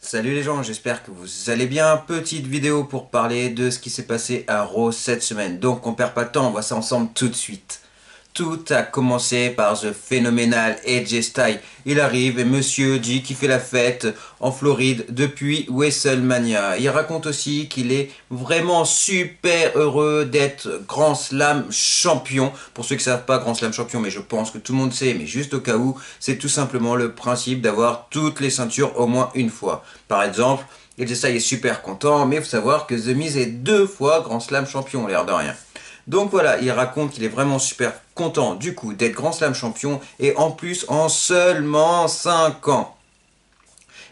Salut les gens, j'espère que vous allez bien. Petite vidéo pour parler de ce qui s'est passé à Raw cette semaine. Donc on perd pas de temps, on voit ça ensemble tout de suite. Tout a commencé par The phénoménal AJ Styles. Il arrive et monsieur dit qu'il fait la fête en Floride depuis WrestleMania. Il raconte aussi qu'il est vraiment super heureux d'être Grand Slam champion. Pour ceux qui ne savent pas Grand Slam champion, mais je pense que tout le monde sait, mais juste au cas où, c'est tout simplement le principe d'avoir toutes les ceintures au moins une fois. Par exemple, AJ Styles est super content, mais il faut savoir que The Miz est 2 fois Grand Slam champion, l'air de rien. Donc voilà, il raconte qu'il est vraiment super content du coup d'être Grand Slam champion et en plus en seulement 5 ans.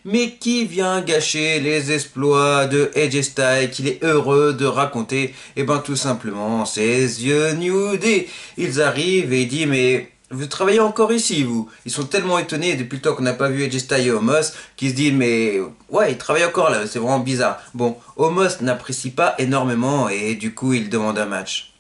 Mais qui vient gâcher les exploits de AJ Styles qu'il est heureux de raconter? Eh ben tout simplement, c'est The New Day. Ils arrivent et ils disent mais vous travaillez encore ici vous? Ils sont tellement étonnés depuis le temps qu'on n'a pas vu AJ Styles et Omos qu'ils se disent mais ouais ils travaillent encore là, c'est vraiment bizarre. Bon, Omos n'apprécie pas énormément et du coup il demande un match.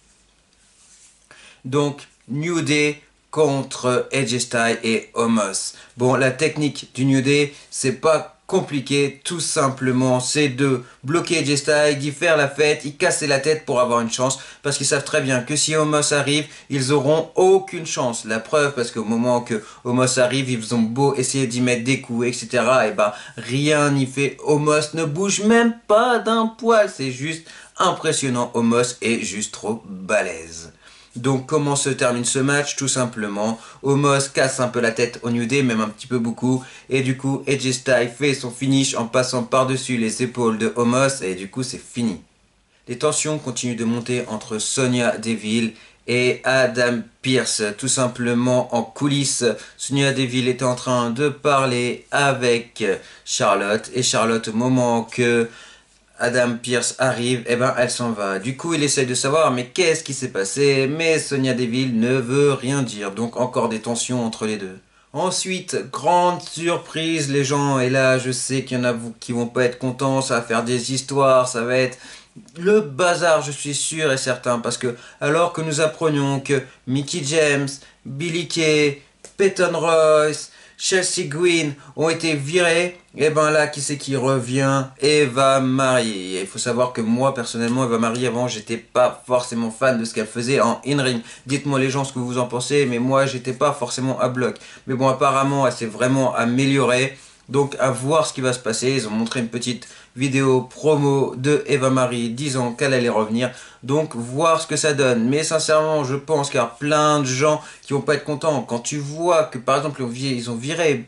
Donc, New Day contre AJ Styles et Omos. Bon, la technique du New Day, c'est pas compliqué, tout simplement, c'est de bloquer AJ Styles, d'y faire la fête, y casser la tête pour avoir une chance, parce qu'ils savent très bien que si Omos arrive, ils auront aucune chance. La preuve, parce qu'au moment que Omos arrive, ils ont beau essayer d'y mettre des coups, etc., et bah, rien n'y fait. Omos ne bouge même pas d'un poil, c'est juste impressionnant. Omos est juste trop balèze. Donc comment se termine ce match? Tout simplement, Omos casse un peu la tête au New Day, même un petit peu beaucoup, et du coup AJ Styles fait son finish en passant par-dessus les épaules de Omos, et du coup c'est fini. Les tensions continuent de monter entre Sonya Deville et Adam Pearce, tout simplement en coulisses. Sonya Deville était en train de parler avec Charlotte, et Charlotte au moment que Adam Pearce arrive, et ben elle s'en va. Du coup, il essaye de savoir, mais qu'est-ce qui s'est passé? Mais Sonya Deville ne veut rien dire, donc encore des tensions entre les deux. Ensuite, grande surprise les gens, et là je sais qu'il y en a qui vont pas être contents, ça va faire des histoires, ça va être le bazar, je suis sûr et certain, parce que alors que nous apprenions que Mickie James, Billie Kay, Peyton Royce, Chelsea Green ont été virés, et ben là, qui c'est qui revient? Eva Marie. Il faut savoir que moi, personnellement, Eva Marie, avant, j'étais pas forcément fan de ce qu'elle faisait en in-ring. Dites-moi les gens ce que vous en pensez, mais moi, j'étais pas forcément à bloc. Mais bon, apparemment, elle s'est vraiment améliorée. Donc, à voir ce qui va se passer. Ils ont montré une petite vidéo promo de Eva Marie disant qu'elle allait revenir. Donc, voir ce que ça donne. Mais sincèrement, je pense qu'il y a plein de gens qui vont pas être contents. Quand tu vois que, par exemple, ils ont viré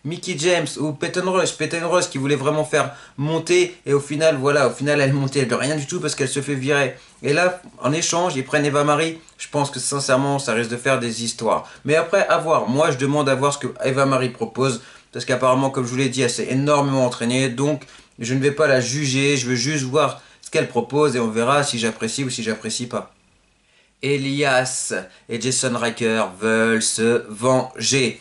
Mickie James ou Peyton Royce qui voulait vraiment faire monter et au final voilà, au final elle montait, elle de rien du tout parce qu'elle se fait virer. Et là, en échange, ils prennent Eva Marie. Je pense que sincèrement, ça risque de faire des histoires. Mais après, à voir. Moi, je demande à voir ce que Eva Marie propose parce qu'apparemment, comme je vous l'ai dit, elle s'est énormément entraînée. Donc, je ne vais pas la juger. Je veux juste voir ce qu'elle propose et on verra si j'apprécie ou si j'apprécie pas. Elias et Jason Riker veulent se venger.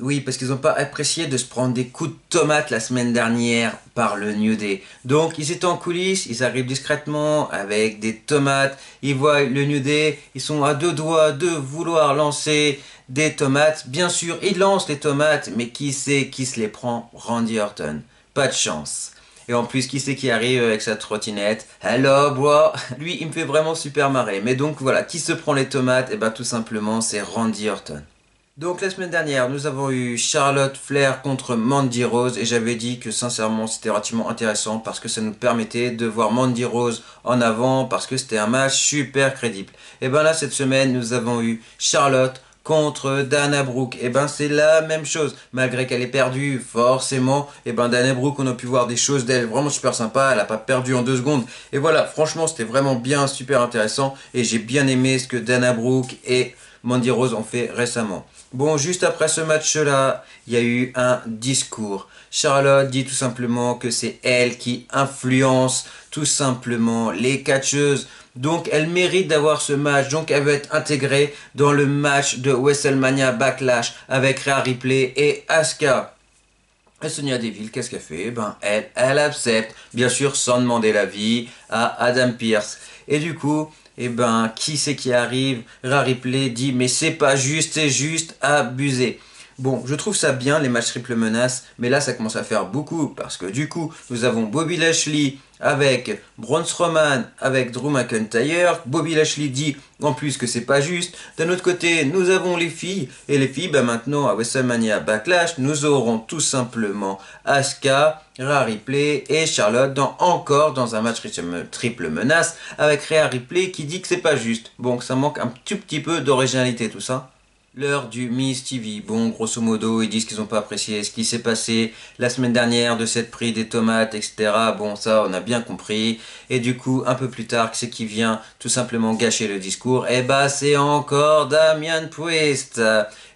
Oui, parce qu'ils n'ont pas apprécié de se prendre des coups de tomate la semaine dernière par le New Day. Donc, ils étaient en coulisses, ils arrivent discrètement avec des tomates. Ils voient le New Day, ils sont à 2 doigts de vouloir lancer des tomates. Bien sûr, ils lancent les tomates, mais qui c'est qui se les prend? Randy Orton. Pas de chance. Et en plus, qui c'est qui arrive avec sa trottinette? Hello, bro! Lui, il me fait vraiment super marrer. Mais donc, voilà, qui se prend les tomates? Et ben, tout simplement, c'est Randy Orton. Donc la semaine dernière, nous avons eu Charlotte Flair contre Mandy Rose et j'avais dit que sincèrement c'était relativement intéressant parce que ça nous permettait de voir Mandy Rose en avant parce que c'était un match super crédible. Et ben là cette semaine, nous avons eu Charlotte contre Dana Brooke. Et ben c'est la même chose, malgré qu'elle ait perdu forcément, et ben Dana Brooke on a pu voir des choses d'elle vraiment super sympa, elle a pas perdu en 2 secondes. Et voilà, franchement c'était vraiment bien super intéressant et j'ai bien aimé ce que Dana Brooke et Mandy Rose ont fait récemment. Bon, juste après ce match-là, il y a eu un discours. Charlotte dit tout simplement que c'est elle qui influence tout simplement les catcheuses. Donc elle mérite d'avoir ce match. Donc elle veut être intégrée dans le match de WrestleMania Backlash avec Rhea Ripley et Asuka. Et Sonya Deville, qu'est-ce qu'elle fait? Ben elle accepte, bien sûr sans demander l'avis à Adam Pearce. Et du coup, eh ben, qui c'est qui arrive? Rhea Ripley dit, mais c'est pas juste, c'est juste abusé. Bon, je trouve ça bien les matchs triple menace, mais là ça commence à faire beaucoup parce que du coup, nous avons Bobby Lashley avec Braun Strowman, avec Drew McIntyre. Bobby Lashley dit en plus que c'est pas juste. D'un autre côté, nous avons les filles, et les filles, bah maintenant à WrestleMania Backlash, nous aurons tout simplement Asuka, Rhea Ripley et Charlotte encore dans un match triple menace avec Rhea Ripley qui dit que c'est pas juste. Bon, ça manque un tout petit peu d'originalité tout ça. L'heure du Miss TV. Bon, grosso modo, ils disent qu'ils n'ont pas apprécié ce qui s'est passé la semaine dernière de cette prix des tomates, etc. Bon, ça, on a bien compris. Et du coup, un peu plus tard, c'est qui vient tout simplement gâcher le discours. Et bah, c'est encore Damian Priest.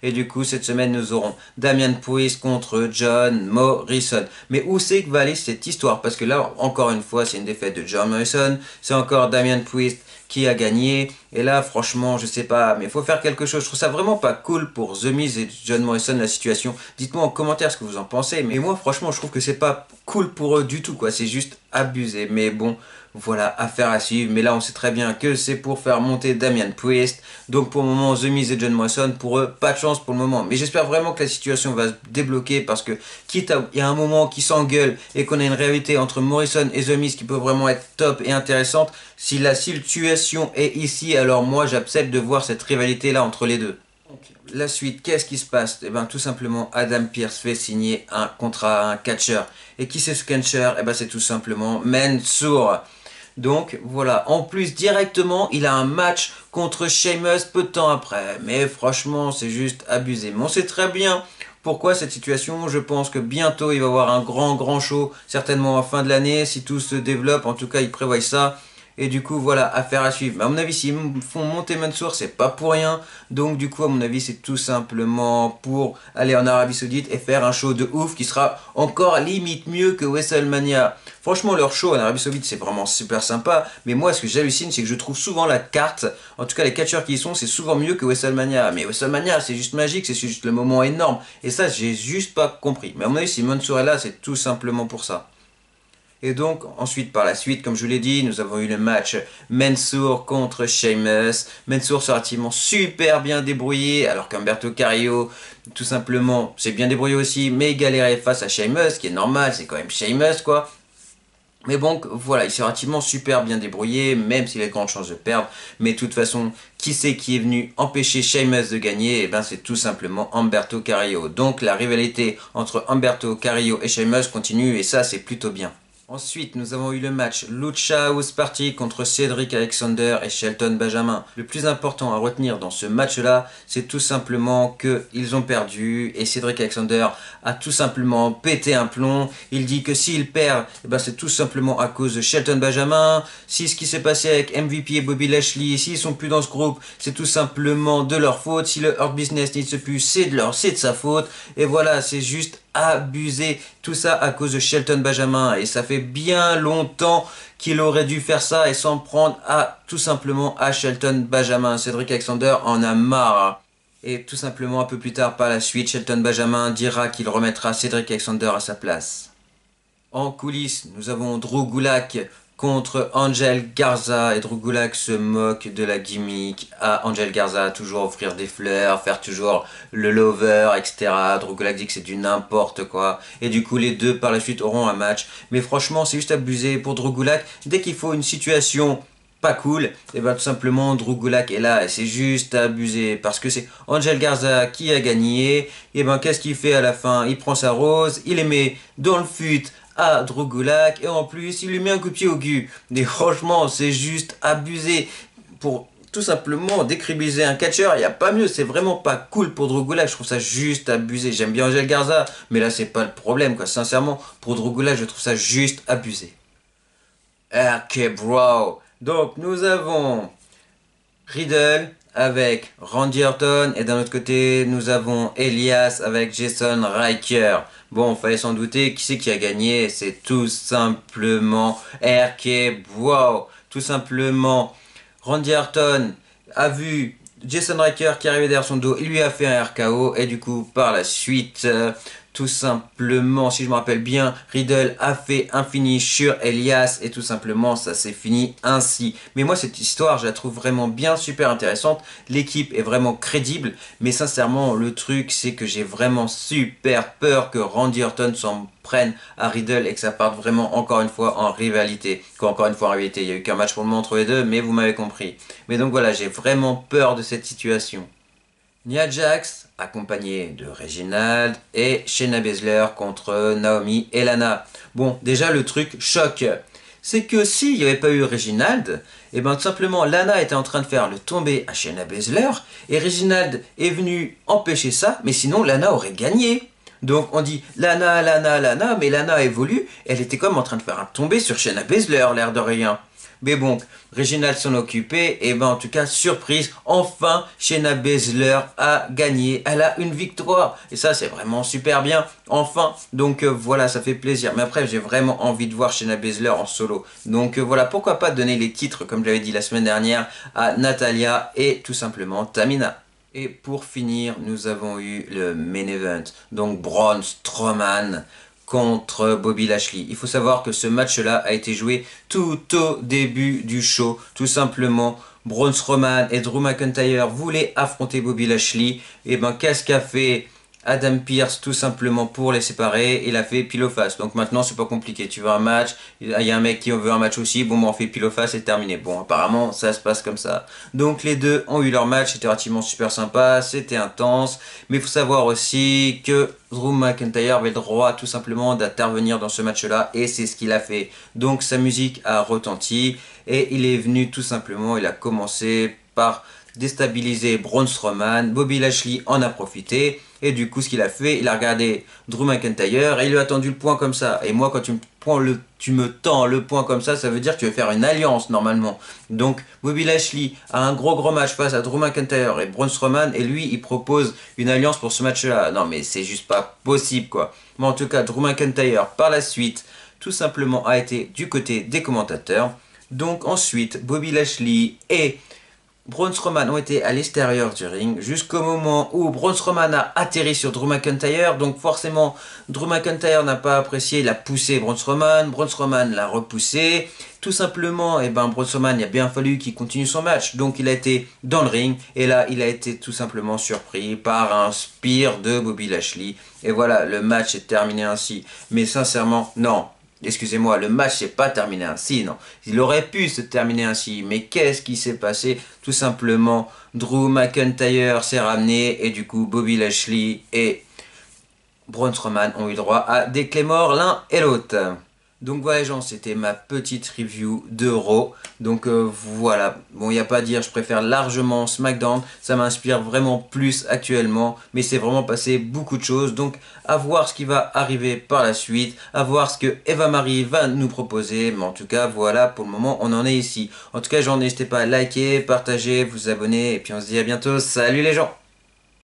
Et du coup, cette semaine, nous aurons Damian Priest contre John Morrison. Mais où c'est que va aller cette histoire? Parce que là, encore une fois, c'est une défaite de John Morrison. C'est encore Damian Priest qui a gagné. Et là, franchement, je sais pas, mais il faut faire quelque chose. Je trouve ça vraiment pas cool pour The Miz et John Morrison, la situation. Dites-moi en commentaire ce que vous en pensez. Mais moi, franchement, je trouve que c'est pas cool pour eux du tout, quoi. C'est juste abusé. Mais bon, voilà, affaire à suivre. Mais là, on sait très bien que c'est pour faire monter Damian Priest. Donc, pour le moment, The Miz et John Morrison, pour eux, pas de chance pour le moment. Mais j'espère vraiment que la situation va se débloquer parce que, quitte à, il y a un moment qui s'engueule et qu'on a une réalité entre Morrison et The Miz qui peut vraiment être top et intéressante, si la situation est ici, alors moi, j'accepte de voir cette rivalité-là entre les deux. La suite, qu'est-ce qui se passe? Eh bien, tout simplement, Adam Pearce fait signer un contrat à un catcheur. Et qui c'est ce catcheur? Eh bien, c'est tout simplement Mansoor. Donc voilà, en plus directement il a un match contre Sheamus peu de temps après. Mais franchement c'est juste abusé. Mais on sait très bien pourquoi cette situation. Je pense que bientôt il va y avoir un grand show, certainement en fin de l'année si tout se développe. En tout cas ils prévoient ça. Et du coup, voilà, affaire à suivre. Mais à mon avis, s'ils font monter Mansour, c'est pas pour rien. Donc, du coup, à mon avis, c'est tout simplement pour aller en Arabie Saoudite et faire un show de ouf qui sera encore limite mieux que WrestleMania. Franchement, leur show en Arabie Saoudite, c'est vraiment super sympa. Mais moi, ce que j'hallucine, c'est que je trouve souvent la carte, en tout cas les catcheurs qui y sont, c'est souvent mieux que WrestleMania. Mais WrestleMania, c'est juste magique, c'est juste le moment énorme. Et ça, j'ai juste pas compris. Mais à mon avis, si Mansour est là, c'est tout simplement pour ça. Et donc, ensuite, par la suite, comme je vous l'ai dit, nous avons eu le match Mansour contre Sheamus. Mansour s'est relativement super bien débrouillé, alors qu'Humberto Carrillo, tout simplement, s'est bien débrouillé aussi, mais galérait face à Sheamus, qui est normal, c'est quand même Sheamus, quoi. Mais bon, voilà, il s'est relativement super bien débrouillé, même s'il a de grandes chances de perdre. Mais de toute façon, qui c'est qui est venu empêcher Sheamus de gagner? Eh bien, c'est tout simplement Humberto Carrillo. Donc, la rivalité entre Humberto Carrillo et Sheamus continue, et ça, c'est plutôt bien. Ensuite, nous avons eu le match Lucha House Party contre Cedric Alexander et Shelton Benjamin. Le plus important à retenir dans ce match-là, c'est tout simplement qu'ils ont perdu et Cedric Alexander a tout simplement pété un plomb. Il dit que s'il perd, eh ben c'est tout simplement à cause de Shelton Benjamin. Si ce qui s'est passé avec MVP et Bobby Lashley, s'ils sont plus dans ce groupe, c'est tout simplement de leur faute. Si le Hurt Business n'y se plus, c'est de sa faute. Et voilà, c'est juste abusé, tout ça à cause de Shelton Benjamin, et ça fait bien longtemps qu'il aurait dû faire ça et s'en prendre à tout simplement à Shelton Benjamin. Cedric Alexander en a marre. Et tout simplement un peu plus tard par la suite, Shelton Benjamin dira qu'il remettra Cedric Alexander à sa place. En coulisses, nous avons Drew Gulak contre Angel Garza, et Drew Gulak se moque de la gimmick à Angel Garza, toujours offrir des fleurs, faire toujours le lover, etc. Drew Gulak dit que c'est du n'importe quoi, et du coup les deux par la suite auront un match. Mais franchement c'est juste abusé pour Drew Gulak. Dès qu'il faut une situation pas cool, et bien tout simplement Drew Gulak est là, et c'est juste abusé, parce que c'est Angel Garza qui a gagné, et ben qu'est-ce qu'il fait à la fin? Il prend sa rose, il les met dans le fut à Drew Gulak, et en plus il lui met un coup de pied au cul. Et franchement c'est juste abusé. Pour tout simplement décribiliser un catcheur, il n'y a pas mieux, c'est vraiment pas cool pour Drew Gulak, je trouve ça juste abusé. J'aime bien Angel Garza, mais là c'est pas le problème quoi, sincèrement pour Drew Gulak je trouve ça juste abusé. Ok bro, donc nous avons Riddle avec Randy Orton, et d'un autre côté nous avons Elias avec Jason Riker. Bon, fallait s'en douter, qui c'est qui a gagné? C'est tout simplement RK Bro. Tout simplement, Randy Orton a vu Jason Riker qui arrivait derrière son dos, il lui a fait un RKO, et du coup par la suite tout simplement, si je me rappelle bien, Riddle a fait un finish sur Elias et tout simplement ça s'est fini ainsi. Mais moi cette histoire je la trouve vraiment bien, super intéressante, l'équipe est vraiment crédible, mais sincèrement le truc c'est que j'ai vraiment super peur que Randy Orton s'en prenne à Riddle et que ça parte vraiment encore une fois en rivalité. Encore une fois en rivalité, il n'y a eu qu'un match pour le moment entre les deux, mais vous m'avez compris. Mais donc voilà, j'ai vraiment peur de cette situation. Nia Jax, accompagnée de Reginald, et Shayna Baszler contre Naomi et Lana. Bon, déjà le truc choc, c'est que s'il n'y avait pas eu Reginald, et ben tout simplement Lana était en train de faire le tombé à Shayna Baszler, et Reginald est venu empêcher ça, mais sinon Lana aurait gagné. Donc on dit Lana, Lana, Lana, mais Lana évolue, elle était comme en train de faire un tombé sur Shayna Baszler, l'air de rien. Mais bon, Reginald s'en occupait, et ben en tout cas, surprise, enfin, Shayna Baszler a gagné, elle a une victoire, et ça c'est vraiment super bien, enfin, donc voilà, ça fait plaisir, mais après j'ai vraiment envie de voir Shayna Baszler en solo, donc voilà, pourquoi pas donner les titres, comme j'avais dit la semaine dernière, à Natalya et tout simplement Tamina. Et pour finir, nous avons eu le main event, donc Braun Strowman contre Bobby Lashley. Il faut savoir que ce match-là a été joué tout au début du show. Tout simplement, Braun Strowman et Drew McIntyre voulaient affronter Bobby Lashley. Et ben, qu'est-ce qu'a fait Adam Pearce tout simplement pour les séparer? Il a fait pile ou face. Donc maintenant, c'est pas compliqué. Tu veux un match, il y a un mec qui veut un match aussi. Bon, ben, on fait pile ou face et terminé. Bon, apparemment, ça se passe comme ça. Donc les deux ont eu leur match. C'était relativement super sympa. C'était intense. Mais il faut savoir aussi que Drew McIntyre avait le droit tout simplement d'intervenir dans ce match-là et c'est ce qu'il a fait. Donc sa musique a retenti et il est venu tout simplement, il a commencé par déstabiliser Braun Strowman, Bobby Lashley en a profité et du coup ce qu'il a fait, il a regardé Drew McIntyre et il lui a tendu le poing comme ça. Et moi quand tu me tends le poing comme ça veut dire que tu veux faire une alliance normalement. Donc Bobby Lashley a un gros match face à Drew McIntyre et Braun Strowman et lui il propose une alliance pour ce match-là. Non mais c'est juste pas possible quoi. Mais en tout cas Drew McIntyre par la suite tout simplement a été du côté des commentateurs. Donc ensuite Bobby Lashley et Braun Strowman ont été à l'extérieur du ring jusqu'au moment où Braun Strowman a atterri sur Drew McIntyre. Donc forcément, Drew McIntyre n'a pas apprécié, il a poussé Braun Strowman l'a repoussé. Tout simplement, et ben Braun Strowman, il a bien fallu qu'il continue son match. Donc il a été dans le ring et là, il a été tout simplement surpris par un spear de Bobby Lashley. Et voilà, le match est terminé ainsi. Mais sincèrement, non. Excusez-moi, le match n'est pas terminé ainsi, non. Il aurait pu se terminer ainsi, mais qu'est-ce qui s'est passé? Tout simplement, Drew McIntyre s'est ramené, et du coup, Bobby Lashley et Braun Strowman ont eu droit à des clés morts l'un et l'autre. Donc voilà les gens, c'était ma petite review de Raw. Donc voilà, bon il n'y a pas à dire, je préfère largement SmackDown, ça m'inspire vraiment plus actuellement, mais c'est vraiment passé beaucoup de choses, donc à voir ce qui va arriver par la suite, à voir ce que Eva Marie va nous proposer, mais en tout cas voilà, pour le moment on en est ici. En tout cas, n'hésitez pas à liker, partager, vous abonner, et puis on se dit à bientôt, salut les gens!